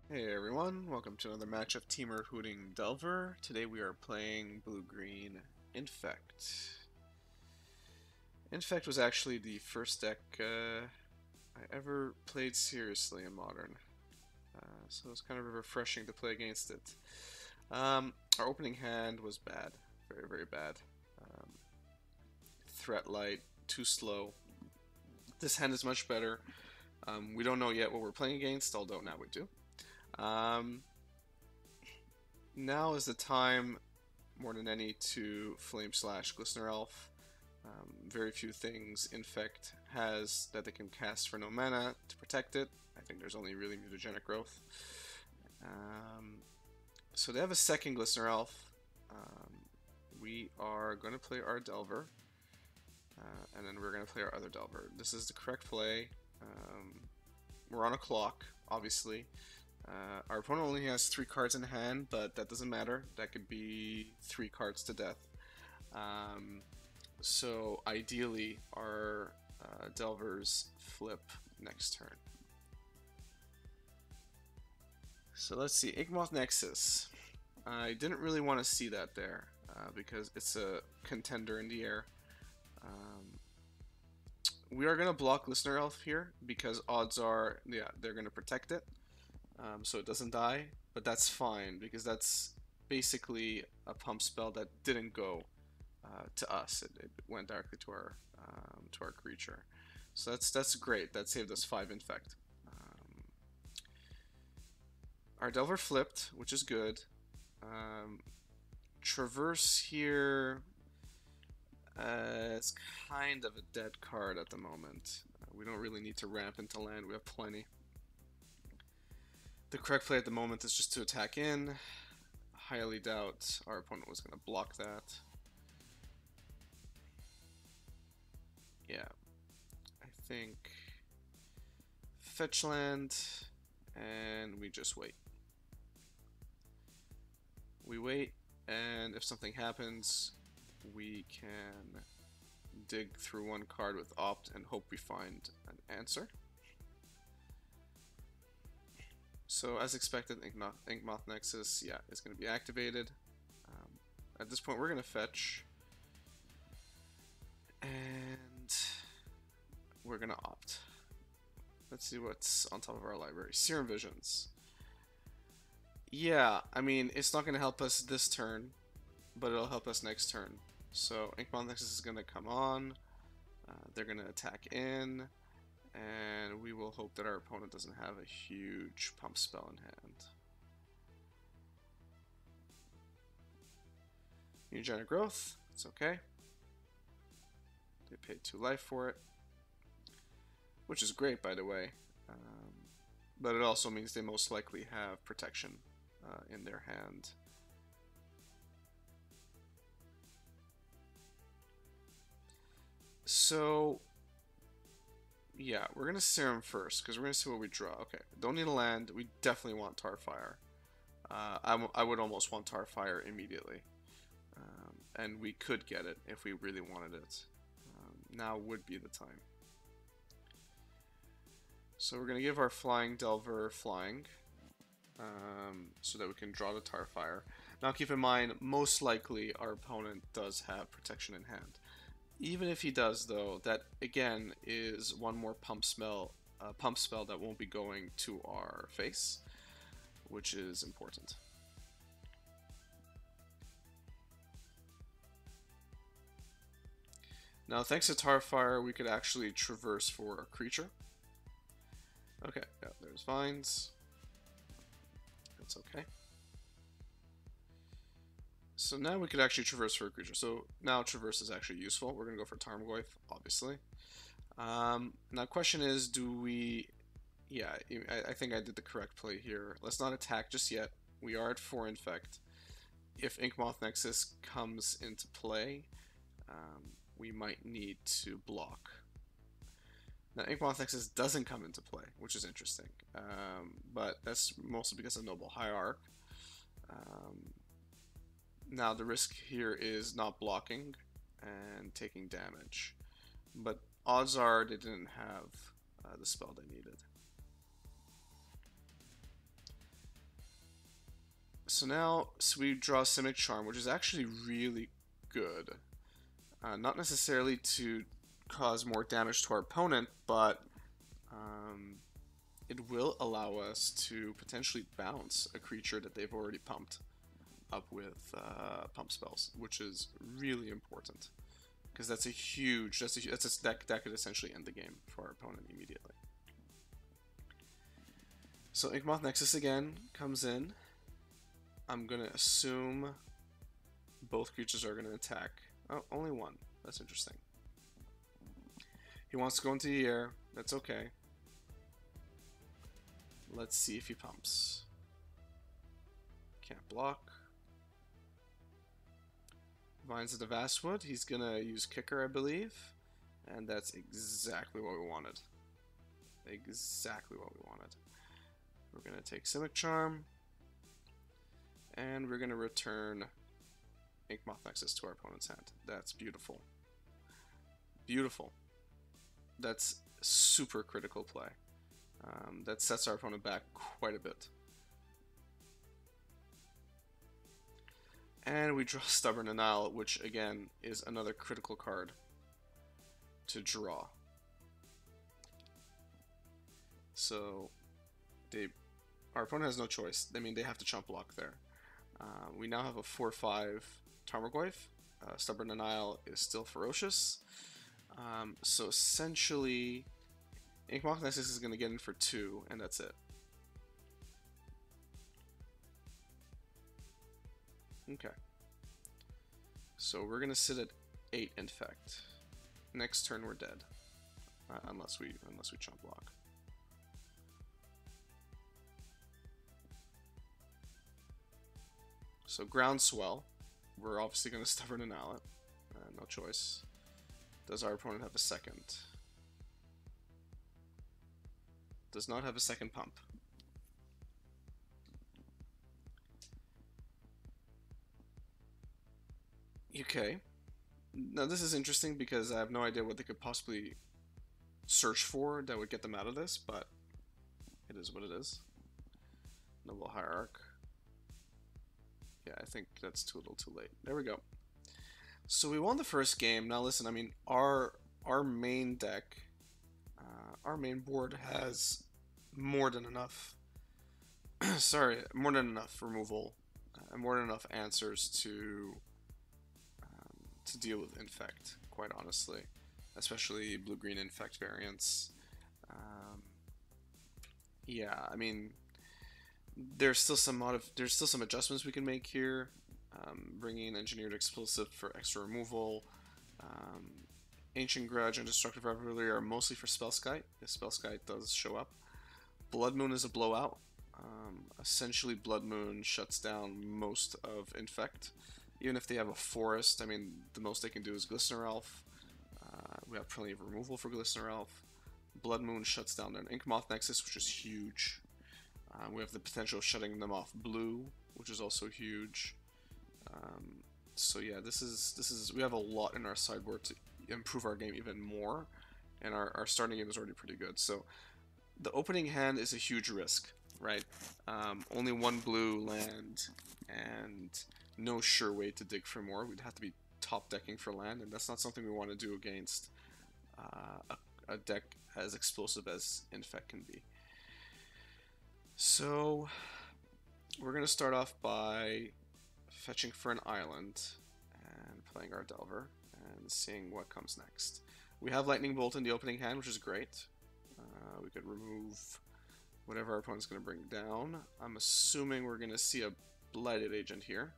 Hey everyone, welcome to another match of Temur Hooting Delver. Today we are playing blue-green Infect. Infect was actually the first deck I ever played seriously in Modern, so it was kind of refreshing to play against it. Our opening hand was bad, very, very bad. Um, Threat light, too slow. This hand is much better. We don't know yet what we're playing against, although now we do. Um, Now is the time, more than any, to Flame Slash Glistener Elf. Very few things Infect has that they can cast for no mana to protect it. I think there's only really Mutagenic Growth. So they have a second Glistener Elf. We are going to play our Delver, and then we're going to play our other Delver. This is the correct play. We're on a clock, obviously. Our opponent only has 3 cards in hand, but that doesn't matter. That could be 3 cards to death. So ideally, our Delvers flip next turn. So let's see, Inkmoth Nexus. I didn't really want to see that there because it's a contender in the air. We are going to block Listener Elf here because odds are, yeah, they're going to protect it. So it doesn't die, but that's fine because that's basically a pump spell that didn't go to us. It went directly to our creature. So that's great. That saved us 5 infect. Our Delver flipped, which is good. Traverse here. It's kind of a dead card at the moment. We don't really need to ramp into land. We have plenty. The correct play at the moment is just to attack in. Highly doubt our opponent was going to block that. Yeah, I think fetch land, and we just wait. We wait, and if something happens, we can dig through one card with opt and hope we find an answer. So as expected, Inkmoth Nexus, yeah, is going to be activated. At this point, we're going to fetch, and we're going to opt. Let's see what's on top of our library. Serum Visions. Yeah, I mean, it's not going to help us this turn, but it'll help us next turn. So Inkmoth Nexus is going to come on. They're going to attack in. And we will hope that our opponent doesn't have a huge pump spell in hand. Mutagenic Growth, it's okay. They paid 2 life for it, which is great, by the way. But it also means they most likely have protection in their hand. So yeah, we're gonna Serum first because we're gonna see what we draw. Okay, don't need a land. We definitely want Tarfire. I would almost want Tarfire immediately, and we could get it if we really wanted it. Now would be the time. So we're gonna give our Flying Delver Flying, so that we can draw the Tarfire. Now keep in mind, most likely our opponent does have protection in hand. Even if he does, though, that again is one more pump spell that won't be going to our face, which is important. Now, thanks to Tarfire, we could actually traverse for a creature. Okay, yeah, there's vines. That's okay. So now we could actually traverse for a creature. So now traverse is actually useful. We're going to go for Tarmogoyf, obviously. Now question is, do we... Yeah, I think I did the correct play here. Let's not attack just yet. We are at 4 infect. If Inkmoth Nexus comes into play, we might need to block. Now, Inkmoth Nexus doesn't come into play, which is interesting. But that's mostly because of Noble Hierarch. Now the risk here is not blocking and taking damage, but odds are they didn't have the spell they needed. So now we draw Simic Charm, which is actually really good. Not necessarily to cause more damage to our opponent, but it will allow us to potentially bounce a creature that they've already pumped up with pump spells, which is really important because that's a huge deck that could essentially end the game for our opponent immediately. So Inkmoth Nexus again comes in. I'm gonna assume both creatures are gonna attack. Oh, only one. That's interesting. He wants to go into the air. That's okay. Let's see if he pumps. Can't block. Vines of the Vastwood. He's gonna use Kicker, I believe. And that's exactly what we wanted. Exactly what we wanted. We're gonna take Simic Charm. And we're gonna return Inkmoth Nexus to our opponent's hand. That's beautiful. Beautiful. That's super critical play. That sets our opponent back quite a bit. And we draw Stubborn Denial, which again is another critical card to draw. So our opponent has no choice. I mean, they have to chump block there. We now have a 4/5 Tarmogoyf. Stubborn Denial is still ferocious. So essentially, Inkmoth Nexus is going to get in for 2, and that's it. Okay. So we're going to sit at 8 Infect. Next turn we're dead. Unless we chump block. So Groundswell. We're obviously going to Stubborn Denial it. No choice. Does our opponent have a second? Does not have a second pump. Okay. Now this is interesting because I have no idea what they could possibly search for that would get them out of this, but it is what it is. Noble Hierarch. Yeah, I think that's a little too late. There we go. So we won the first game. Now listen, I mean, our main deck, our main board has more than enough. Sorry, more than enough removal, and more than enough answers to deal with Infect. Quite honestly, especially blue-green Infect variants. Yeah, I mean, there's still some adjustments we can make here. Bringing Engineered Explosive for extra removal. Ancient Grudge and Destructive Revelry are mostly for Spellskite, if Spellskite does show up. Blood Moon is a blowout. Essentially, Blood Moon shuts down most of Infect. Even if they have a forest, I mean, the most they can do is Glistener Elf. We have plenty of removal for Glistener Elf. Blood Moon shuts down their Inkmoth Nexus, which is huge. We have the potential of shutting them off blue, which is also huge. So yeah, this is we have a lot in our sideboard to improve our game even more, and our starting game is already pretty good. So the opening hand is a huge risk, right? Only one blue land and no sure way to dig for more. We'd have to be top decking for land, and that's not something we want to do against a deck as explosive as Infect can be. So we're going to start off by fetching for an island and playing our Delver and seeing what comes next. We have Lightning Bolt in the opening hand, which is great. We could remove whatever our opponent's going to bring down. I'm assuming we're going to see a Blighted Agent here.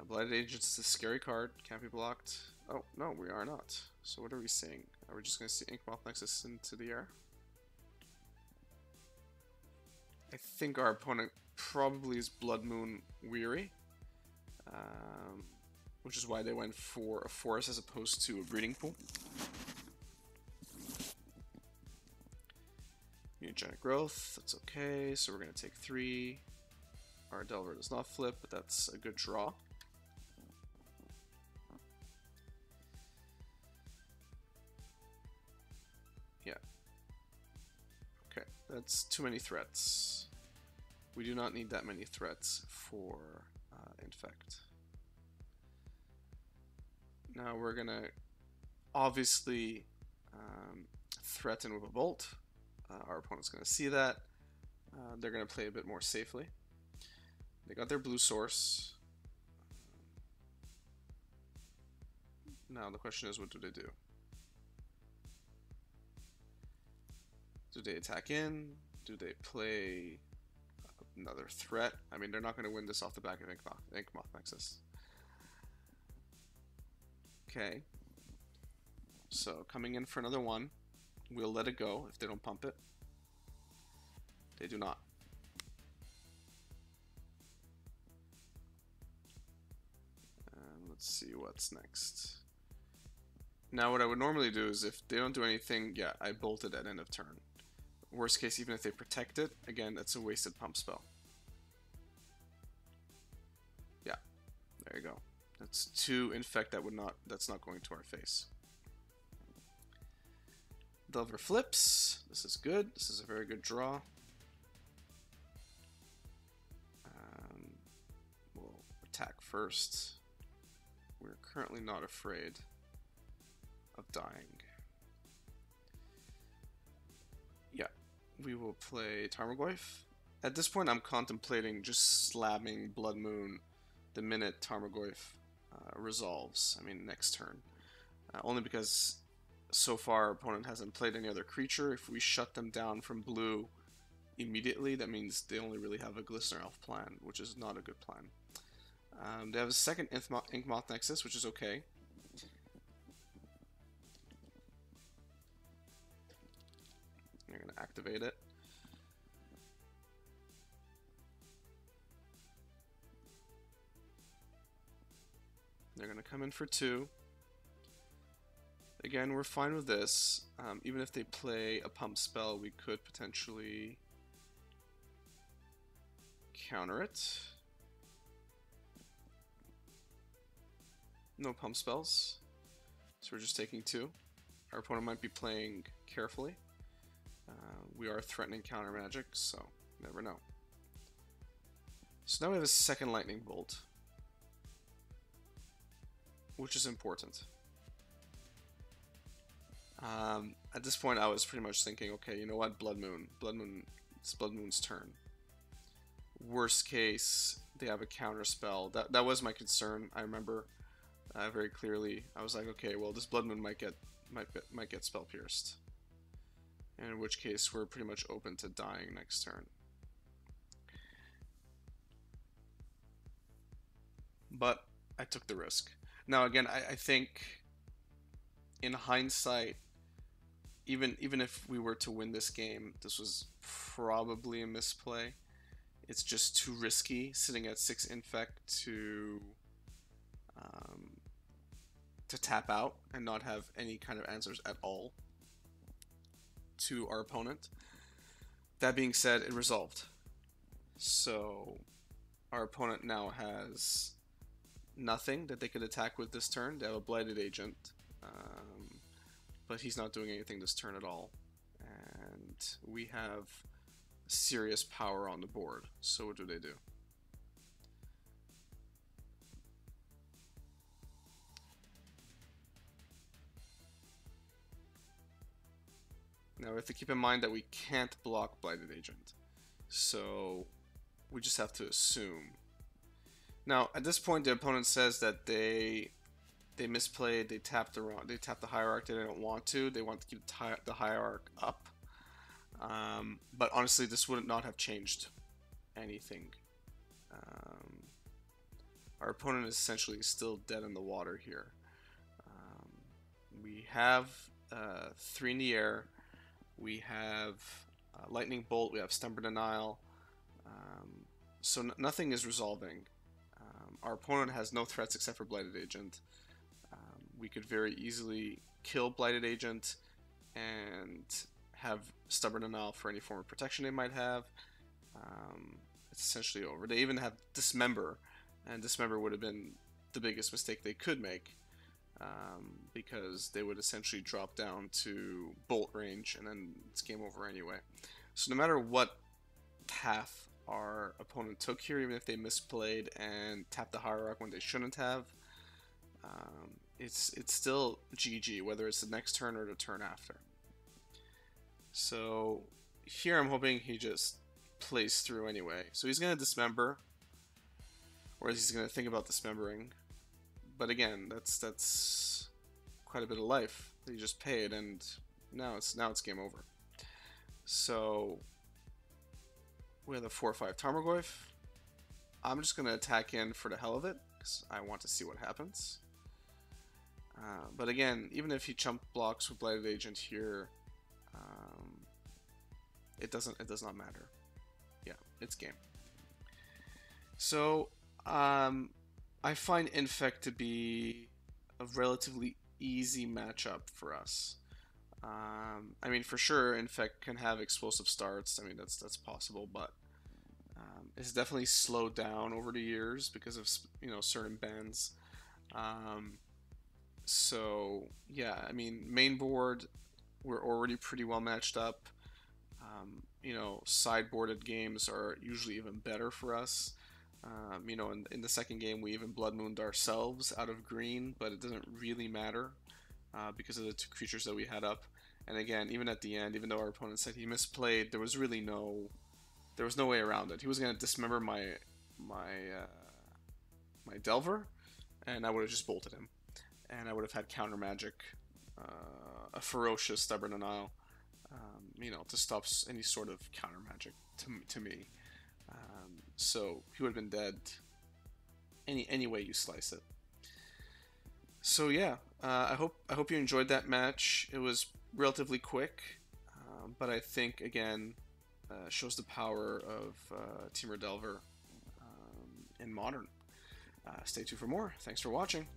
Blighted Agent is a scary card, can't be blocked. Oh, no, we are not. So what are we seeing? Are we just going to see Inkmoth Nexus into the air? I think our opponent probably is Blood Moon weary, which is why they went for a forest as opposed to a breeding pool. Mutagenic Growth, that's okay, so we're going to take 3. Our Delver does not flip, but that's a good draw. Yeah. Okay, that's too many threats. We do not need that many threats for Infect. Now we're gonna obviously threaten with a Bolt. Our opponent's gonna see that. They're gonna play a bit more safely. They got their blue source. Now the question is, what do they do? Do they attack in? Do they play another threat? I mean, they're not going to win this off the back of Inkmoth Nexus. Okay. So, coming in for another one. We'll let it go if they don't pump it. They do not. Let's see what's next. Now, what I would normally do is if they don't do anything, yeah, I bolted at end of turn. Worst case, even if they protect it, again, that's a wasted pump spell. Yeah, there you go. That's 2 Infect that's not going to our face. Delver flips. This is good. This is a very good draw. We'll attack first. We're currently not afraid of dying. Yeah, we will play Tarmogoyf. At this point, I'm contemplating just slamming Blood Moon the minute Tarmogoyf resolves. I mean, next turn. Only because so far our opponent hasn't played any other creature. If we shut them down from blue immediately, that means they only really have a Glistener Elf plan, which is not a good plan. They have a second Inkmoth Nexus, which is okay. They're going to activate it. They're going to come in for 2. Again, we're fine with this. Even if they play a pump spell, we could potentially counter it. No pump spells, so we're just taking 2. Our opponent might be playing carefully. We are threatening counter magic, so never know. So now we have a second lightning bolt, which is important. At this point, I was pretty much thinking, okay, you know what, Blood Moon. It's Blood Moon's turn. Worst case, they have a counter spell. That was my concern. I remember very clearly. I was like, okay, well, this Blood Moon might get spell pierced. And in which case, we're pretty much open to dying next turn. But I took the risk. Now, again, I think in hindsight, even if we were to win this game, this was probably a misplay. It's just too risky sitting at 6 Infect to tap out and not have any kind of answers at all to our opponent. That being said, it resolved. So our opponent now has nothing that they could attack with this turn. They have a Blighted Agent, but he's not doing anything this turn at all. And we have serious power on the board. So what do they do? Now we have to keep in mind that we can't block Blighted Agent, so we just have to assume. Now at this point, the opponent says that they misplayed. They tapped the Hierarch. They didn't want to. They want to keep the Hierarch up. But honestly, this would not have changed anything. Our opponent is essentially still dead in the water here. We have 3 in the air. We have Lightning Bolt, we have Stubborn Denial, so nothing is resolving. Our opponent has no threats except for Blighted Agent. We could very easily kill Blighted Agent and have Stubborn Denial for any form of protection they might have. It's essentially over. They even have Dismember, and Dismember would have been the biggest mistake they could make. Because they would essentially drop down to bolt range and then it's game over anyway. So no matter what path our opponent took here, even if they misplayed and tapped the Hierarch when they shouldn't have. It's still GG, whether it's the next turn or the turn after. So here I'm hoping he just plays through anyway. So he's going to dismember, or he's going to think about dismembering. But again, that's quite a bit of life that he just paid, and now it's game over. So we have the 4/5 Tarmogoyf. I'm just going to attack in for the hell of it, because I want to see what happens. But again, even if he chump blocks with Blighted Agent here, it does not matter. Yeah, it's game. So I find Infect to be a relatively easy matchup for us. I mean, for sure, Infect can have explosive starts. I mean, that's possible, but it's definitely slowed down over the years because of certain bans. So yeah, I mean, main board, we're already pretty well matched up. Sideboarded games are usually even better for us. In the second game, we even Blood Mooned ourselves out of green, but it doesn't really matter because of the 2 creatures that we had up. And again, even at the end, even though our opponent said he misplayed, there was really no way around it. He was going to dismember my Delver, and I would have just bolted him. And I would have had counter magic, a ferocious Stubborn Denial, to stop any sort of counter magic to me. So he would have been dead any way you slice it. So yeah, I hope you enjoyed that match. It was relatively quick, but I think again shows the power of Temur Delver in Modern. Stay tuned for more. Thanks for watching.